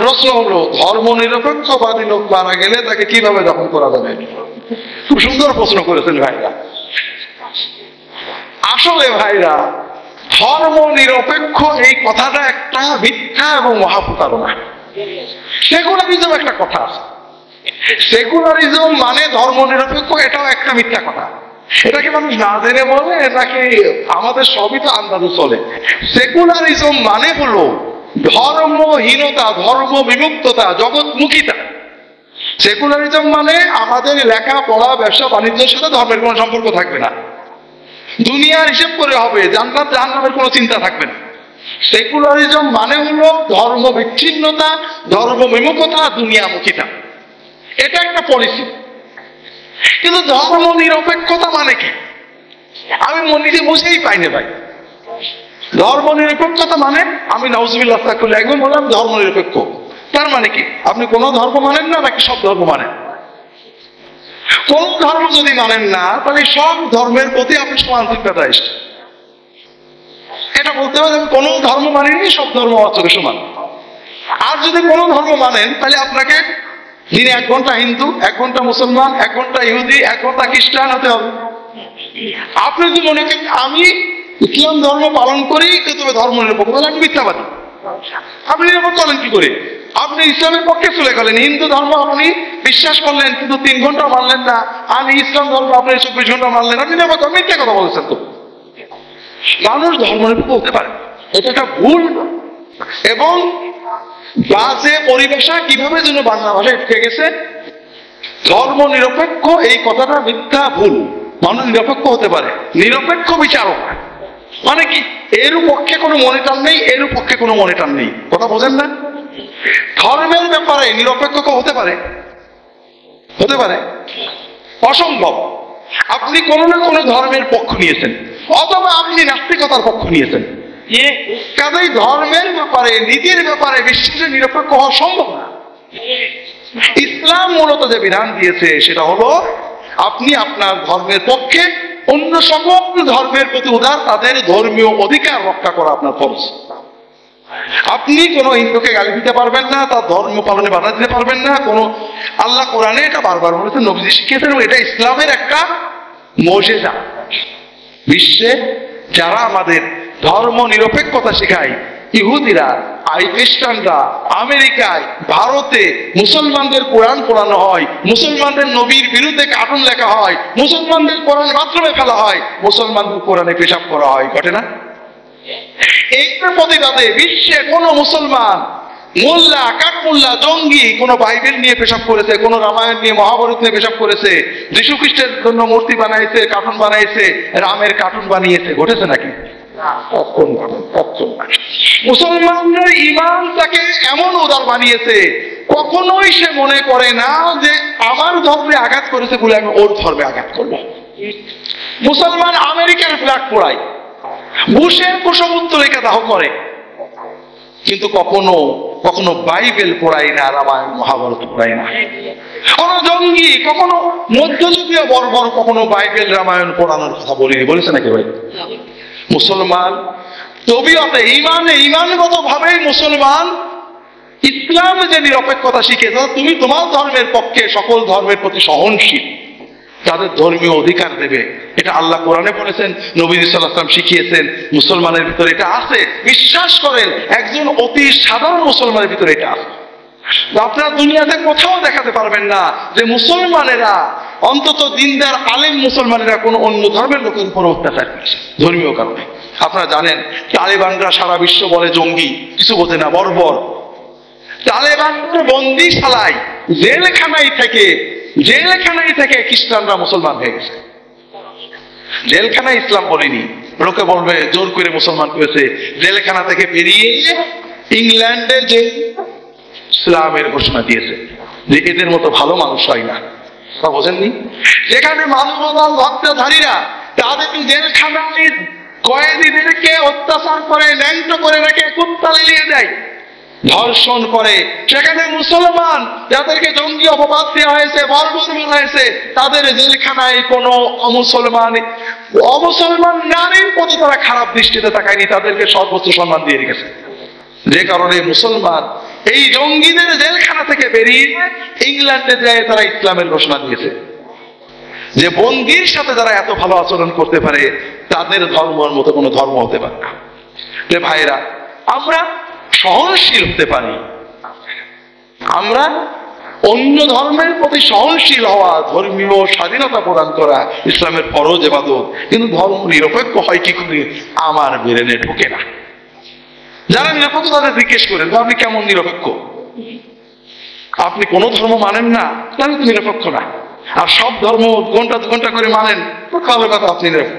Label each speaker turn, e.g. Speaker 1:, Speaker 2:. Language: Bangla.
Speaker 1: প্রশ্ন হলো, ধর্ম নিরপেক্ষবাদী লোক মারা গেলে তাকে কিভাবে দফন করা যাবে? খুব সুন্দর প্রশ্ন করেছেন ভাইরা। আসলে ভাইরা, ধর্ম নিরপেক্ষ এই কথাটা একটা মিথ্যা এবং মহাপ্রতারণা। সেকুলারিজম একটা কথা আছে, সেকুলারিজম মানে ধর্ম নিরপেক্ষ, এটাও একটা মিথ্যা কথা। এটাকে মানুষ না জেনে বলে নাকি আমাদের সবই তো আন্দাজে চলে। সেকুলারিজম মানে হলো ধর্মহীনতা, ধর্ম বিমুক্ততা, জগৎমুখিতা। সেকুলারিজম মানে আমাদের লেখাপড়া, ব্যবসা বাণিজ্যের সাথে ধর্মের কোনো সম্পর্ক থাকবে না, দুনিয়ার হিসেব করে হবে, জান্নাত জাহান্নামের কোনো চিন্তা থাকবে না। সেকুলারিজম মানে হলো ধর্ম বিচ্ছিন্নতা, ধর্ম বিমুখতা, দুনিয়ামুখিতা। এটা একটা পলিসি। কিন্তু ধর্ম নিরপেক্ষতা মানে কি? আমি নিজে বুঝেই পাই না ভাই। ধর্ম নিরপেক্ষতা মানে আমি নাউজুবিল্লাহ আস্তাগফিরুল্লাহ একদম বললাম ধর্ম নিরপেক্ষ, তার মানে কি আপনি কোন ধর্ম মানেন না নাকি সব ধর্ম মানেন? কোন ধর্ম যদি মানেন না তাহলে সব ধর্মের প্রতি আপনি সমান চিন্তাধারিষ্ট। এটা বলতে হবে আমি কোন ধর্ম মানিনি, সব ধর্ম আমার চোখে সমান। আর যদি কোন ধর্ম মানেন তাহলে আপনাকে দিনে 1 ঘন্টা হিন্দু, 1 ঘন্টা মুসলমান, 1 ঘন্টা ইহুদি, 1 ঘন্টা খ্রিস্টান হতে হবে। আপনি যদি মনে করেন আমি ইসলাম ধর্ম পালন করি কিন্তু ধর্ম নিরপেক্ষ, তাহলে আমি মিথ্যাবাদী। আপনি নিরপেক্ষ হলেন কি করে? আপনি ইসলামের পক্ষে চলে গেলেন, হিন্দু ধর্ম আপনি বিশ্বাস করলেন কিন্তু 3 ঘন্টা মানলেন না, আমি ইসলাম ধর্ম আপনি 24 ঘন্টা মানলেন, আপনি নিরপেক্ষ। মিথ্যা কথা বলছেন। তো মানুষ ধর্ম নিরপেক্ষ হতে পারে, এটা একটা ভুল এবং বাজে পরিবেশা কিভাবে যেন বাংলা ভাষায় ঢুকে গেছে। ধর্ম নিরপেক্ষ এই কথাটা মিথ্যা, ভুল। মানুষ নিরপেক্ষ হতে পারে, নিরপেক্ষ বিচারক মানে কি? এর পক্ষে কোনো মনিটর নেই, এর পক্ষে কোনো মনিটর নেই। কথা বোঝেন না? ধর্মের ব্যাপারে নিরপেক্ষ হতে পারে? হতে পারে? অসম্ভব। আপনি কোনো না কোনো ধর্মের পক্ষ নিয়েছেন, অথবা আপনি নাস্তিকতার পক্ষ নিয়েছেন। কাজেই ধর্মের ব্যাপারে, নীতির ব্যাপারে বিশ্বের নিরপেক্ষ হওয়া সম্ভব না। ইসলাম মূলত যে বিধান দিয়েছে সেটা হলো আপনি আপনার ধর্মের পক্ষে, অন্য সকল ধর্মের প্রতি উদার, তাদের ধর্মীয় অধিকার রক্ষা করা আপনার ফরজ। আপনি কোনো হিন্দুকে গালি দিতে পারবেন না, তার ধর্ম পালনে বাধা দিতে পারবেন না। কোনো আল্লাহ কোরআনে এটা বারবার বলেছেন, নবীজি শিখিয়েছেন, এটা ইসলামের একটা মুজিজা। বিশ্বে যারা আমাদের ধর্ম নিরপেক্ষতা শেখায়, ইহুদিরা, খ্রিস্টানরা, আমেরিকায়, ভারতে মুসলমানদের কোরআন পড়ানো হয়, মুসলমানদের নবীর বিরুদ্ধে কার্টুন লেখা হয়, মুসলমানদের কোরআন বাথরুমে ফেলা হয়, মুসলমানদের কোরআনে পেশাব করা হয়, ঘটে না? এইটার প্রতিবাদে বিশ্বে কোন মুসলমান মোল্লা, কাঠমোল্লা, জঙ্গি কোন বাইবেল নিয়ে পেশাব করেছে, কোন রামায়ণ নিয়ে, মহাভারত নিয়ে পেশাব করেছে, যীশু খ্রিস্টের জন্য মূর্তি বানাইছে, কার্টুন বানাইছে, রামের কার্টুন বানিয়েছে, ঘটেছে নাকি? মুসলমানদের ইমান তাকে এমন উদার বানিয়েছে, কখনোই সে মনে করে না যে আমার ধর্মে আঘাত করেছে বলে আমি ওর ধর্মে আঘাত করবো। মুসলমান আমেরিকার ফ্ল্যাগ পোড়ায়, বুশের কুশপুত্তলিকা দাহ করে, কিন্তু কখনো কখনো বাইবেল পড়াই না, রামায়ণ মহাভারত পড়াই না। কোন জঙ্গি কখনো মধ্যযুগীয় বর্বর কখনো বাইবেল রামায়ণ পড়ানোর কথা বলিনি, বলেছে নাকি ভাই? মুসলমান তবিয়তে, ইমানে, ইমানগত ভাবেই মুসলমান ইসলাম যে নিরপেক্ষতা শিখেছে, তুমি তোমার ধর্মের পক্ষে, সকল ধর্মের প্রতি সহনশীল, তাদের ধর্মীয় অধিকার দেবে। এটা আল্লাহ কোরআনে বলেছেন, নবী সাল্লাল্লাহু আলাইহি ওয়াসাল্লাম শিখিয়েছেন। মুসলমানের ভিতরে এটা আছে, বিশ্বাস করেন একজন অতি সাধারণ মুসলমানের ভিতরে এটা আছে। আপনারা দুনিয়াতে কোথাও দেখাতে পারবেন না যে মুসলমানেরা, অন্তত দিনদার আলেম মুসলমানেরা কোন অন্য ধর্মের লোকের উপর অত্যাচার করেছে ধর্মীয় কারণে। আপনারা জানেন তালেবানরা সারা বিশ্ব বলে জঙ্গি, কিছু বোঝে না, বর্বর। তালেবানরা বন্দিশালায়, জেলখানায় থেকে খ্রিস্টানরা মুসলমান হয়ে গেছে। জেলখানা ইসলাম বলেনি, লোকে বলবে জোর করে মুসলমান করেছে। জেলখানা থেকে বেরিয়ে ইংল্যান্ডে যে ইসলামের ঘোষণা দিয়েছে যে এদের মতো ভালো মানুষ হয় না, তা বোঝেননি? যেখানে মানবতার ভক্তধারীরা তাদের জেলখানায় কয়েদিদেরকে অত্যাচার করে, ন্যাংটো করে রেখে কুত্তা লেলিয়ে দেয়, ধর্ষণ করে, সেখানে মুসলমান যাদেরকে জঙ্গি অপবাদ দেওয়া হয়েছে, বর্বর বলা হয়েছে, তাদের জেলখানায় কোনো অমুসলমান নারীর প্রতি তারা খারাপ দৃষ্টিতে তাকায়নি, তাদেরকে সর্বোচ্চ সম্মান দিয়ে রেখেছে। যে কারণে মুসলমান এই জঙ্গিদের জেলখানা থেকে বেরিয়ে ইংল্যান্ডে যায় তারা ইসলামের ঘোষণা দিয়েছে যে বন্দির সাথে যারা এত ভালো আচরণ করতে পারে তাদের ধর্মের মতো কোনো ধর্ম হতে পারে না। ভাইরা, আমরা সহনশীল হতে পারি, আমরা অন্য ধর্মের প্রতি সহনশীল হওয়া, ধর্মীয় স্বাধীনতা প্রদান করা ইসলামের ফরজ ইবাদত, কিন্তু ধর্ম নিরপেক্ষ হয় কি করে আমার ব্রেনে ঢোকে না। যারা নিরপেক্ষ তাদের জিজ্ঞেস করেন আপনি কেমন নিরপেক্ষ? আপনি কোন ধর্ম মানেন না, তাহলে তো নিরপেক্ষ না। আর সব ধর্ম ঘন্টা ঘন্টা করে মানেন, তো কালো কথা আপনি নিরপেক্ষ।